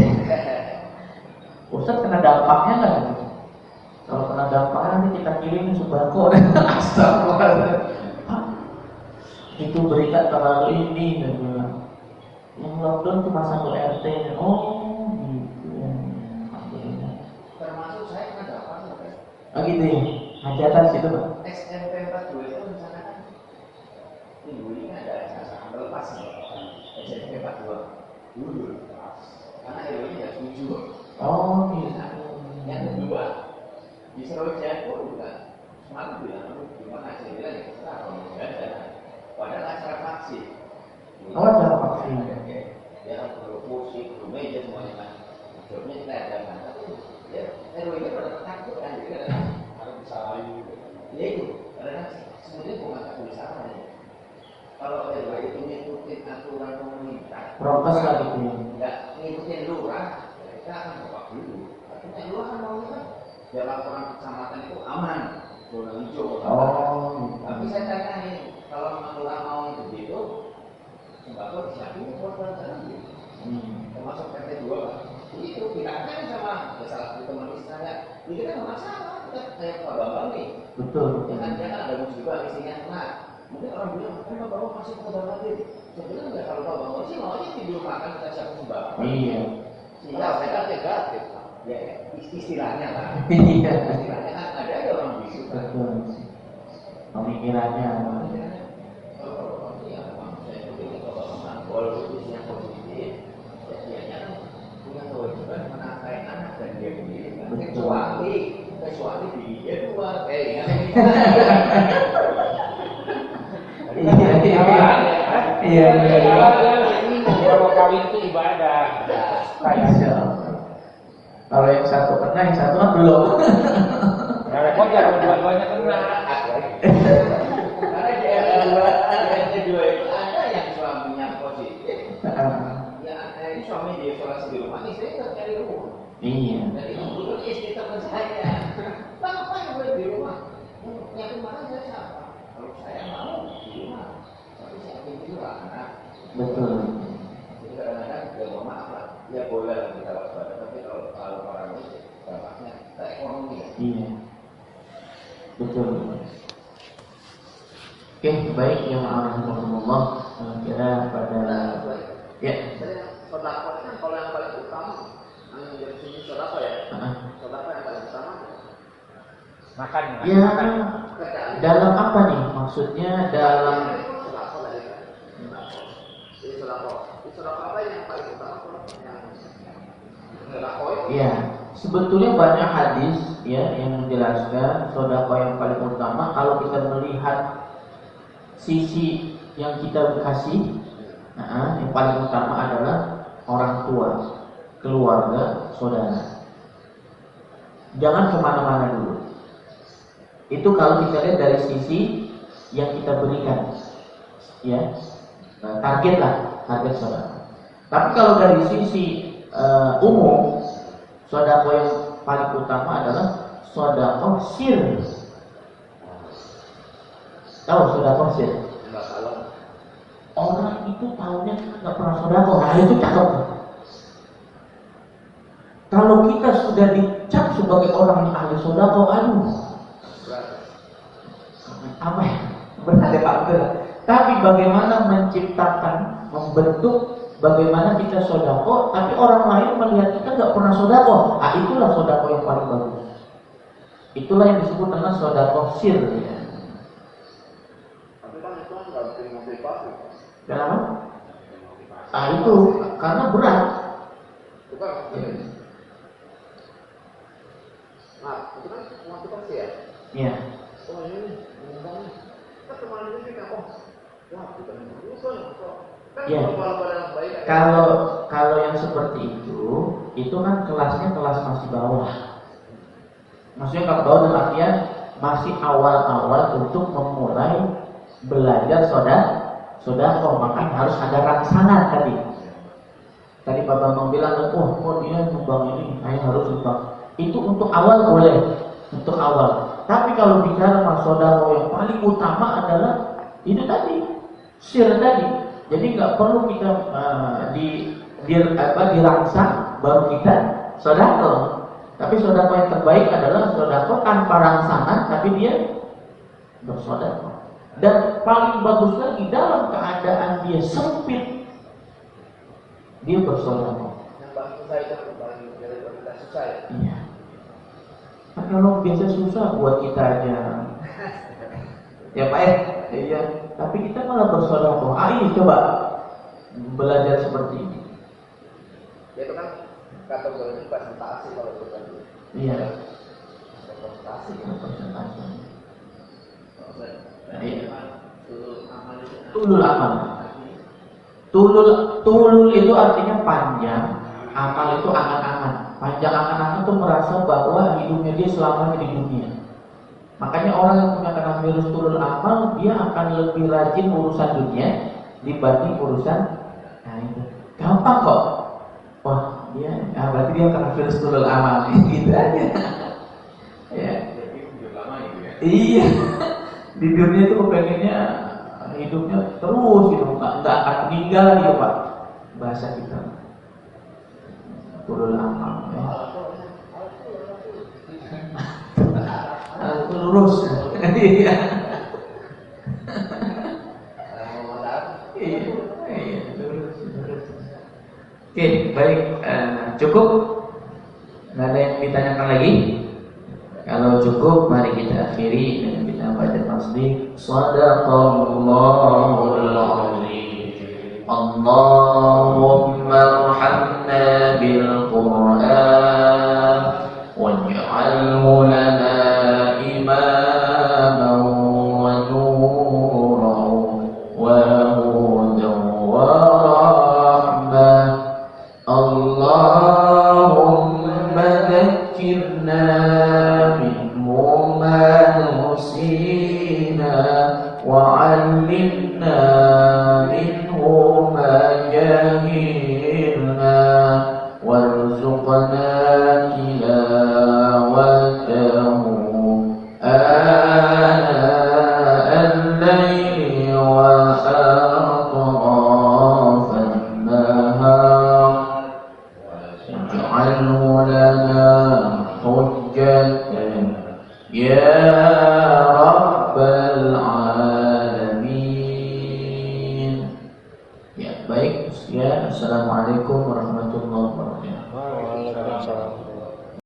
Ustaz kena dampaknya nggak? Kalau kena dampaknya nanti kita kirimin sembako. Astagfirullah. Itu berita terlalu ini dan bilang yang lockdown cuma satu RT. Oh gitu ya. Alhamdulillah. Termasuk saya kena dapat. Oh gitu ya. Hajatan situ Pak. SMP 42 itu misalkan minggu ini ada acara lepas SMP 42 dulu karena RW nya setuju. Oh gitu. Yang kedua di Surabaya pun juga semalam bilang gimana saya bilang ya terserah kalau nggak ada. Padahal acara vaksin. Oh acara vaksin. Ya perlu musik, perlu meja semuanya kan. Jawabnya kita ada kan. Tapi ya RW nya pada takut kan. Jadi kadang harus disalahin. Ya itu. Karena sebenarnya bukan takut disalahin. Kalau RW itu ngikutin aturan pemerintah. Prokes lah gitu ya. Nggak ngikutin lurah, kita akan bawa dulu. Tapi lurah kan mau kan. Ya laporan kecamatan itu aman, zona hijau. Oh. Tapi saya tanya nih, kalau memang lurah mau begitu, sembako disiapin buat jalan gitu. Termasuk RT 2 Pak. Itu kita kan sama salah satu teman istri saya, ini kan masalah. kayak Pak Bambang nih. Betul. Jangan jangan ada musibah isinya nah. Mungkin orang bilang, Pak Bambang masih khotbah lagi. Sebenarnya enggak, kalau Pak Bambang sih maunya tidur makan kita siap sembah. Iya. Sehingga saya kan gratis. Ya, istilahnya lah. Iya. Istilahnya kan ada orang bisu. Betul. Pemikirannya. Walaupun isinya positif, dia kan punya kewajiban menafkahi anak dan dia sendiri. Kecuali dia dua, Iya. Kalau kawin itu ibadah. Kalau yang satu kena, yang satu kan belum. Ya repot ya kalau dua-duanya kena. Karena dia dua itu ada yang suaminya positif. Ya, ini suami dia isolasi di rumah, istrinya cari rumah. Iya. Jadi itu istri teman saya. Bang, apa yang boleh di rumah? Yang kemarin saya siapa? Kalau saya mau di rumah, tapi saya ingin di luar. Betul. Jadi kadang-kadang ya mohon maaf lah, ya boleh lah kita waspada. Tapi kalau orang itu dampaknya ke ekonomi ya. Iya. Betul. Oke, baik ya ma'arahmatullah. Kira pada ya. Sodako kan kalau yang paling utama, yang menjadi sini sodako ya. Sodako yang paling utama. Makan. Ya, dalam apa nih? Maksudnya dalam Sodako tadi kan. Jadi sodako apa yang paling utama? Sodako itu. ya, sebetulnya banyak hadis ya yang menjelaskan sedekah yang paling utama kalau kita melihat sisi yang kita kasih. Yang paling utama adalah orang tua, keluarga, saudara. Jangan kemana-mana dulu. Itu kalau kita lihat dari sisi yang kita berikan, ya, target saudara. Tapi kalau dari sisi umum, sedekah yang paling utama adalah sedekah sir. Tahu sedekah sir? Orang itu tahunya nggak pernah sedekah, nah itu cakep. Kalau kita sudah dicap sebagai orang yang ahli sedekah, aduh, apa ya? Berat ya Pak. Tapi bagaimana menciptakan, membentuk bagaimana kita sedekah, tapi orang lain melihat kita nggak pernah sedekah. Itulah sedekah yang paling bagus. Itulah yang disebut dengan sedekah sir. Ya. Tapi kan itu nggak bikin motivasi. Kenapa? Itu karena berat. Bukan. Nah, itu kan motivasi ya. Iya. Oh ini, ngomongnya. Kan kemarin ini kan, wah bukan itu kan. Ya. Kalau yang seperti itu kan kelasnya kelas masih bawah. Maksudnya kalau bawah dalam artian masih awal-awal untuk memulai belajar sedekah, makanya harus ada rangsangan tadi. Tadi Pak Bambang bilang, dia nyumbang ini, saya harus nyumbang. Itu untuk awal boleh, untuk awal. Tapi kalau bicara sedekah yang paling utama adalah itu tadi, sir tadi. Jadi nggak perlu kita dirangsang baru kita sedekah. Tapi sedekah yang terbaik adalah sedekah tanpa rangsangan, tapi dia bersedekah. Dan paling bagus lagi dalam keadaan dia sempit, dia bersedekah. Yang paling susah itu paling daripada kita susah ya. Iya. Kan kalau biasa susah buat kita aja. Ya Pak iya. Tapi kita malah bersedekah. Ini coba belajar seperti ini. Ya itu kan kategori presentasi kalau itu kan. Iya. Presentasi. Presentasi. Iya. Tulul amal. Tulul itu artinya panjang, amal itu angan-angan. Panjang angan-angan itu merasa bahwa hidupnya dia selamanya di dunia. Makanya orang yang punya kena virus tulul amal, dia akan lebih rajin urusan dunia dibanding urusan itu. Gampang kok. Wah, berarti dia kena virus tulul amal gitu aja. Ya. Iya. Di dunia itu pengennya hidupnya terus gitu, nggak akan meninggal dia Pak. Bahasa kita. Tulul amal. Ya. lurus. Iya. Iya, lurus. Oke, baik, cukup. Nggak ada yang ditanyakan lagi? Kalau cukup, mari kita akhiri dengan kita baca tasbih. Shadaqallahul azim. Allahumma arhamna bil Qur'an waj'alhu lana imaman wa nuran wa hudan wa rahmah. Allahumma dhakkirna وعلمنا منه ما جهلنا وارزقنا تلاوته آناء الليل وأطراف النهار واجعله لنا حجة يا رب العالمين. Ya, baik. Ya, assalamualaikum warahmatullahi wabarakatuh. Waalaikumsalam.